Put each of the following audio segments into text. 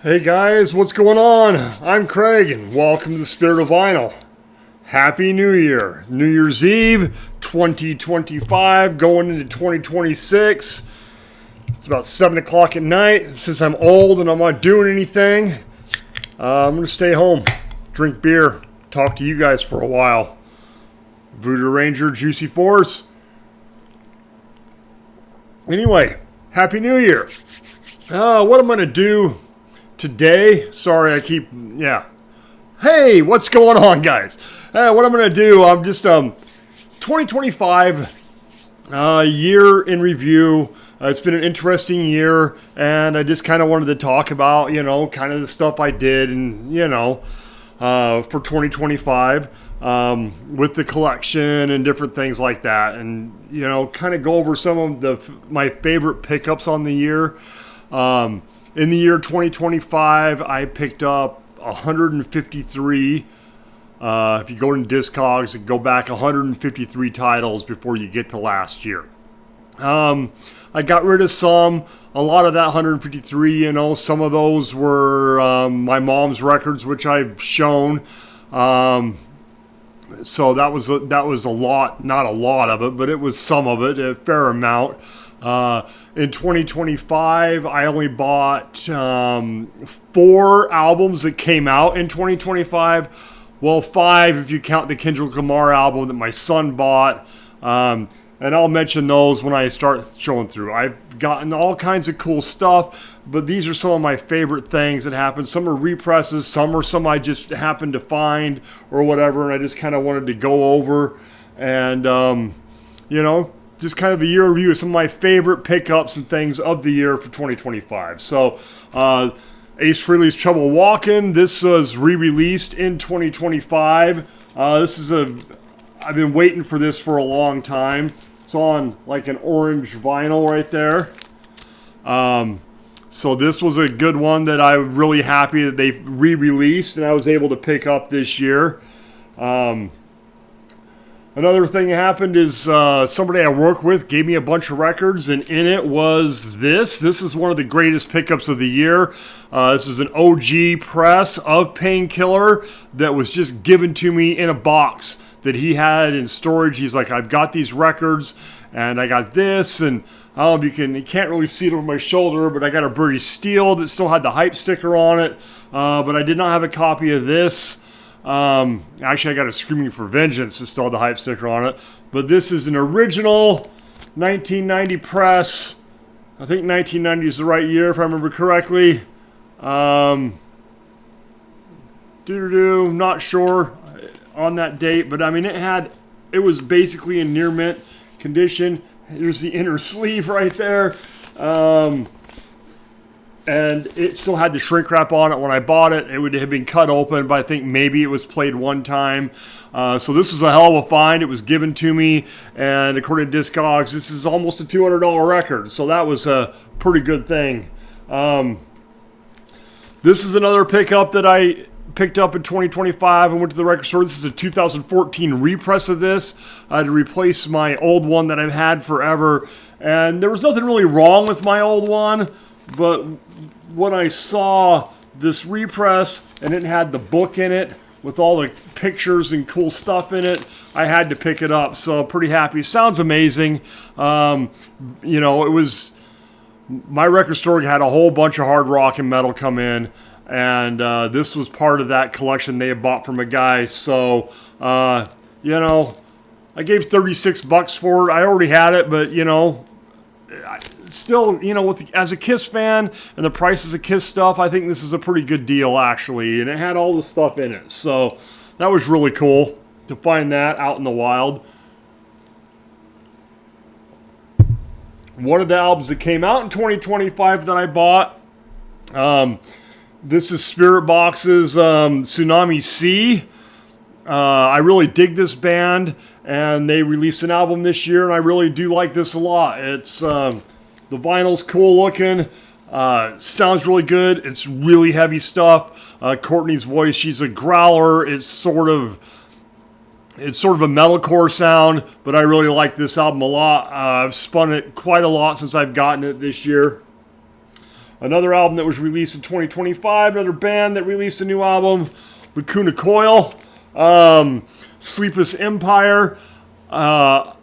Hey guys, what's going on? I'm Craig and welcome to the Spirit of Vinyl. Happy New Year. New Year's Eve 2025 going into 2026. It's about 7 o'clock at night. Since I'm old and I'm not doing anything, I'm going to stay home, drink beer, talk to you guys for a while. Voodoo Ranger, Juicy Force. Anyway, Happy New Year. What I'm going to do today, Hey, what's going on, guys? What I'm going to do, I'm just, 2025 year in review. It's been an interesting year, and I just kind of wanted to talk about, kind of the stuff I did and, for 2025 with the collection and different things like that. And, kind of go over some of my favorite pickups on the year. In the year 2025, I picked up 153. If you go to Discogs, go back 153 titles before you get to last year. I got rid of some. A lot of that 153, some of those were my mom's records, which I've shown. So that was a lot, not a lot of it, but it was some of it, a fair amount. In 2025, I only bought 4 albums that came out in 2025. Well, 5 if you count the Kendrick Lamar album that my son bought. And I'll mention those when I start showing through. I've gotten all kinds of cool stuff, but these are some of my favorite things that happened. Some are represses, some are some I just happened to find or whatever, and I just kind of wanted to go over and, just kind of a year review of some of my favorite pickups and things of the year for 2025. So, Ace Frehley's Trouble Walking. This was re-released in 2025. I've been waiting for this for a long time. It's on like an orange vinyl right there. So this was a good one that I'm really happy that they've re-released and I was able to pick up this year. Another thing that happened is somebody I work with gave me a bunch of records, and in it was this. This is one of the greatest pickups of the year. This is an OG press of Painkiller that was just given to me in a box that he had in storage. He's like, I've got these records, and I got this, and I don't know if you can't really see it over my shoulder, but I got a Birdie Steel that still had the hype sticker on it, but I did not have a copy of this. Actually, I got a Screaming for Vengeance that still had the hype sticker on it. But this is an original 1990 press. I think 1990 is the right year, if I remember correctly. Not sure on that date, but I mean, it was basically in near mint condition. Here's the inner sleeve right there. And it still had the shrink wrap on it when I bought it. It would have been cut open, but I think maybe it was played one time. So this was a hell of a find. It was given to me, and according to Discogs, this is almost a $200 record. So that was a pretty good thing. This is another pickup that I picked up in 2025 and went to the record store. This is a 2014 repress of this. I had to replace my old one that I've had forever. And there was nothing really wrong with my old one, but when I saw this repress and it had the book in it with all the pictures and cool stuff in it, I had to pick it up. So I'm pretty happy. Sounds amazing. It was, my record store had a whole bunch of hard rock and metal come in, and this was part of that collection they had bought from a guy. So, I gave $36 for it. I already had it, but still, as a Kiss fan and the prices of Kiss stuff, I think this is a pretty good deal, actually. And it had all the stuff in it. So that was really cool to find that out in the wild. One of the albums that came out in 2025 that I bought, this is Spirit Box's Tsunami Sea. I really dig this band, and they released an album this year, and I really do like this a lot. It's the vinyl's cool looking, sounds really good. It's really heavy stuff. Courtney's voice, she's a growler. It's sort of a metalcore sound, but I really like this album a lot. I've spun it quite a lot since I've gotten it this year. Another album that was released in 2025, another band that released a new album, Lacuna Coil, Sleepless Empire. I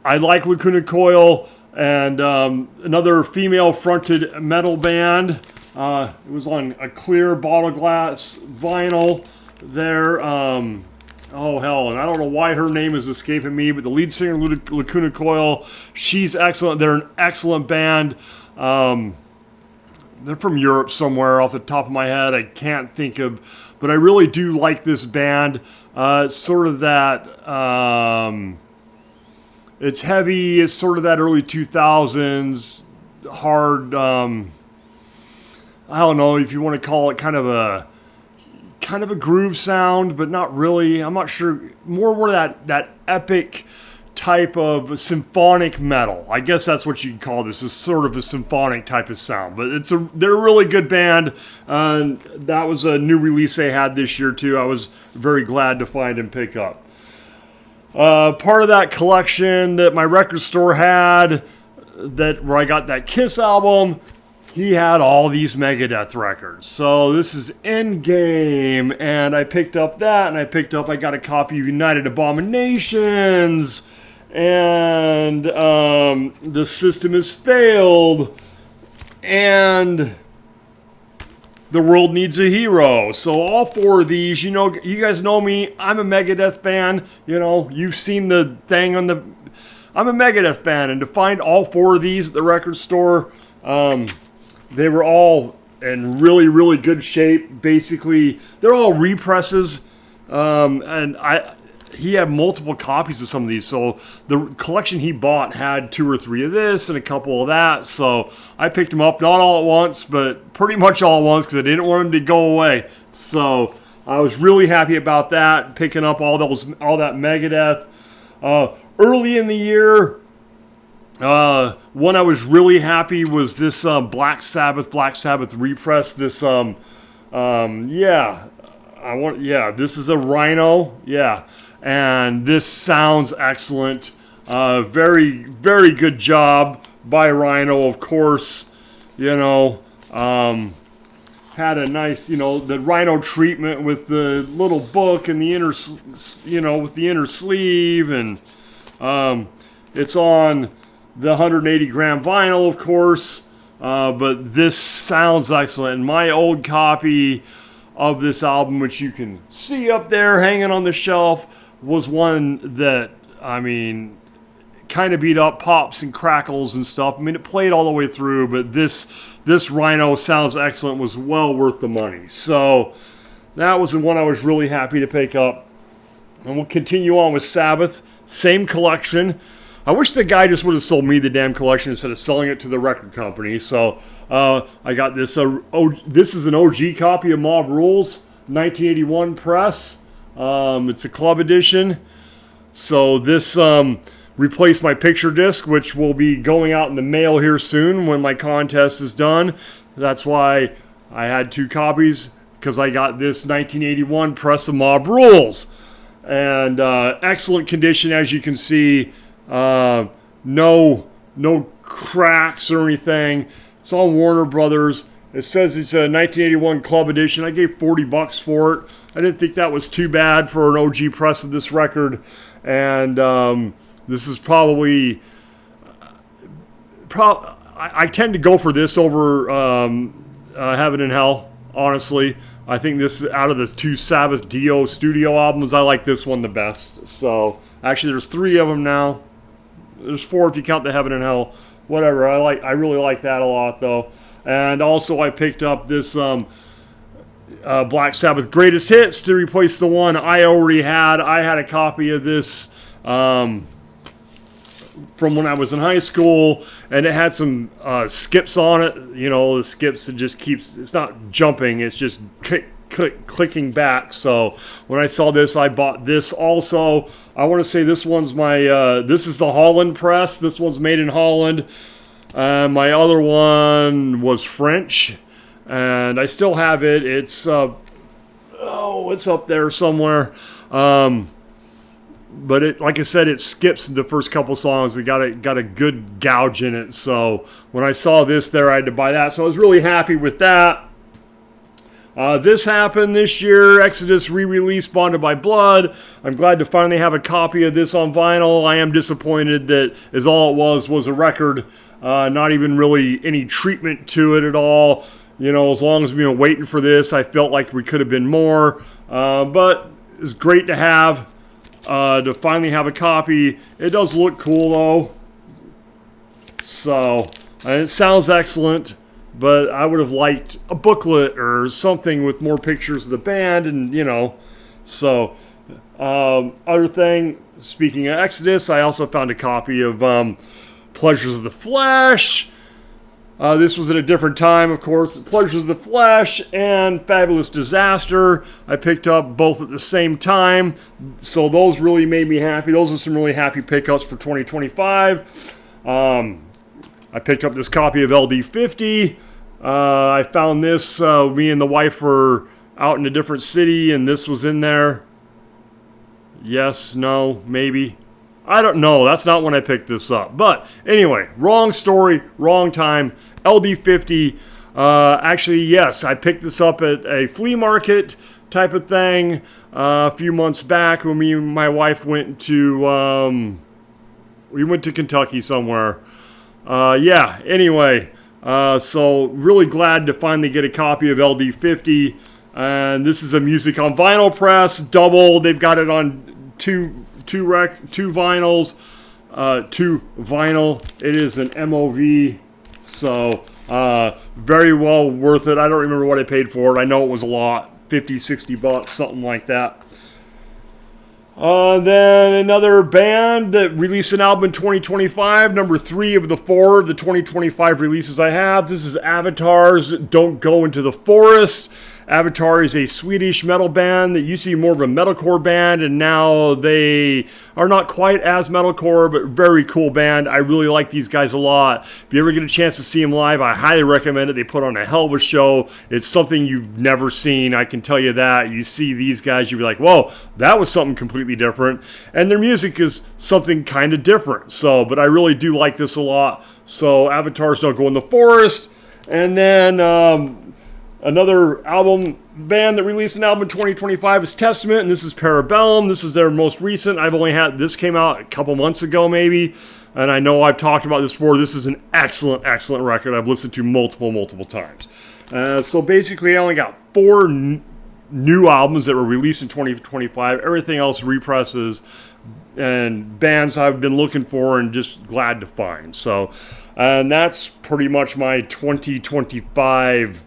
like Lacuna Coil, and another female-fronted metal band. It was on a clear bottle glass vinyl there. Oh, hell, and I don't know why her name is escaping me, but the lead singer, Lacuna Coil, she's excellent. They're an excellent band. They're from Europe somewhere off the top of my head. I can't think of, but I really do like this band. It's sort of that, it's heavy. It's sort of that early 2000s hard, I don't know if you want to call it kind of a groove sound, but not really. I'm not sure. More that epic type of symphonic metal. I guess that's what you'd call this. Is sort of a symphonic type of sound. But they're a really good band. That was a new release they had this year too. I was very glad to find and pick up. Part of that collection that my record store had, where I got that Kiss album, he had all these Megadeth records. So this is Endgame, and I picked up that, and I got a copy of United Abominations, and The System Has Failed, and The World Needs a Hero. So all four of these, you guys know me, I'm a Megadeth fan. You've seen the thing on the... I'm a Megadeth fan, and to find all four of these at the record store, they were all in really, really good shape. Basically, they're all represses, and he had multiple copies of some of these. So the collection he bought had 2 or 3 of this and a couple of that. So I picked them up, not all at once, but pretty much all at once because I didn't want them to go away. So I was really happy about that, picking up all that Megadeth. Early in the year, one I was really happy was this Black Sabbath repress. This this is a Rhino, and this sounds excellent. Very, very good job by Rhino, of course. Had a nice, the Rhino treatment with the little book and the inner, with the inner sleeve, and it's on the 180 gram vinyl, of course, but this sounds excellent. And my old copy of this album, which you can see up there hanging on the shelf, was one that, kind of beat up, pops and crackles and stuff. It played all the way through, but this Rhino sounds excellent, was well worth the money. So that was the one I was really happy to pick up. And we'll continue on with Sabbath, same collection. I wish the guy just would have sold me the damn collection instead of selling it to the record company. So I got this. This is an OG copy of Mob Rules, 1981 press. It's a club edition. So this replaced my picture disc, which will be going out in the mail here soon when my contest is done. That's why I had 2 copies, because I got this 1981 press of Mob Rules. And excellent condition, as you can see. No cracks or anything. It's on Warner Brothers. It says it's a 1981 club edition. I gave $40 for it. I didn't think that was too bad for an OG press of this record. And this is probably I tend to go for this over Heaven and Hell, honestly. I think this, out of the 2 Sabbath Dio studio albums, I like this one the best. So actually there's 3 of them now. There's 4 if you count the Heaven and Hell. Whatever. I really like that a lot, though. And also I picked up this Black Sabbath Greatest Hits to replace the one I already had. I had a copy of this from when I was in high school, and it had some skips on it. The skips, it just keeps, it's not jumping, it's just clicking back. So when I saw this, I bought this also. I want to say this one's my, this is the Holland press. This one's made in Holland. My other one was French, and I still have it. It's, it's up there somewhere. but it, like I said, it skips the first couple songs. We got a good gouge in it. So when I saw this there, I had to buy that. So I was really happy with that. This happened this year, Exodus re-release Bonded by Blood. I'm glad to finally have a copy of this on vinyl. I am disappointed that as all it was a record, not even really any treatment to it at all. You know, as long as we've been waiting for this, I felt like we could have been more. But it's great to have, to finally have a copy. It does look cool though. So, and it sounds excellent. But I would have liked a booklet or something with more pictures of the band, and you know. So, other thing, speaking of Exodus, I also found a copy of Pleasures of the Flesh. This was at a different time, of course. Pleasures of the Flesh and Fabulous Disaster. I picked up both at the same time, so those really made me happy. Those are some really happy pickups for 2025. I picked up this copy of LD50. I found this, me and the wife were out in a different city, and this was in there. Yes, no, maybe. I don't know. That's not when I picked this up. But anyway, wrong story, wrong time. LD50. Actually, yes, I picked this up at a flea market type of thing a few months back when me and my wife went to, we went to Kentucky somewhere. Yeah, anyway, so really glad to finally get a copy of LD50, and this is a music on vinyl press, double. They've got it on two vinyls, two vinyl. It is an MOV, so very well worth it. I don't remember what I paid for it. I know it was a lot, 50, 60 bucks, something like that. Then another band that released an album in 2025, number 3 of the 4 of the 2025 releases I have. This is Avatar's Don't Go Into the Forest. Avatar is a Swedish metal band that used to be more of a metalcore band, and now they are not quite as metalcore, but very cool band. I really like these guys a lot. If you ever get a chance to see them live, I highly recommend it. They put on a hell of a show. It's something you've never seen, I can tell you that. You see these guys, you'll be like, whoa, that was something completely different. And their music is something kind of different. So, but I really do like this a lot. So, Avatars Don't Go in the Forest. And then, another album band that released an album in 2025 is Testament, and this is Parabellum. This is their most recent. This came out a couple months ago maybe, and I know I've talked about this before. This is an excellent, excellent record I've listened to multiple times. So basically I only got 4 new albums that were released in 2025. Everything else represses and bands I've been looking for and just glad to find. So, and that's pretty much my 2025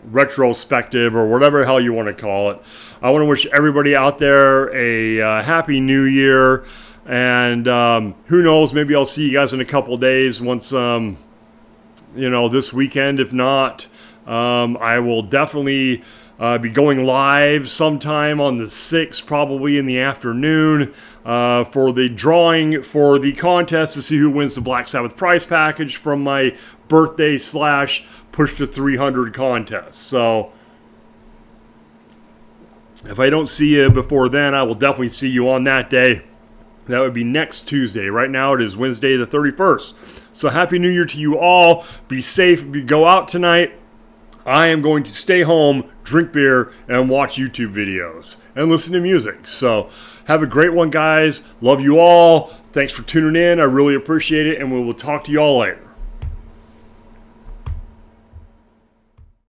retrospective, or whatever the hell you want to call it. I want to wish everybody out there a happy new year, and who knows, maybe I'll see you guys in a couple days once this weekend. If not, I will definitely be going live sometime on the 6th, probably in the afternoon, for the drawing for the contest to see who wins the Black Sabbath prize package from my birthday / push to 300 contest. So if I don't see you before then, I will definitely see you on that day. That would be next Tuesday. Right now it is Wednesday the 31st. So Happy New Year to you all. Be safe if you go out tonight. I am going to stay home, drink beer, and watch YouTube videos and listen to music. So have a great one, guys. Love you all. Thanks for tuning in. I really appreciate it, and we will talk to you all later.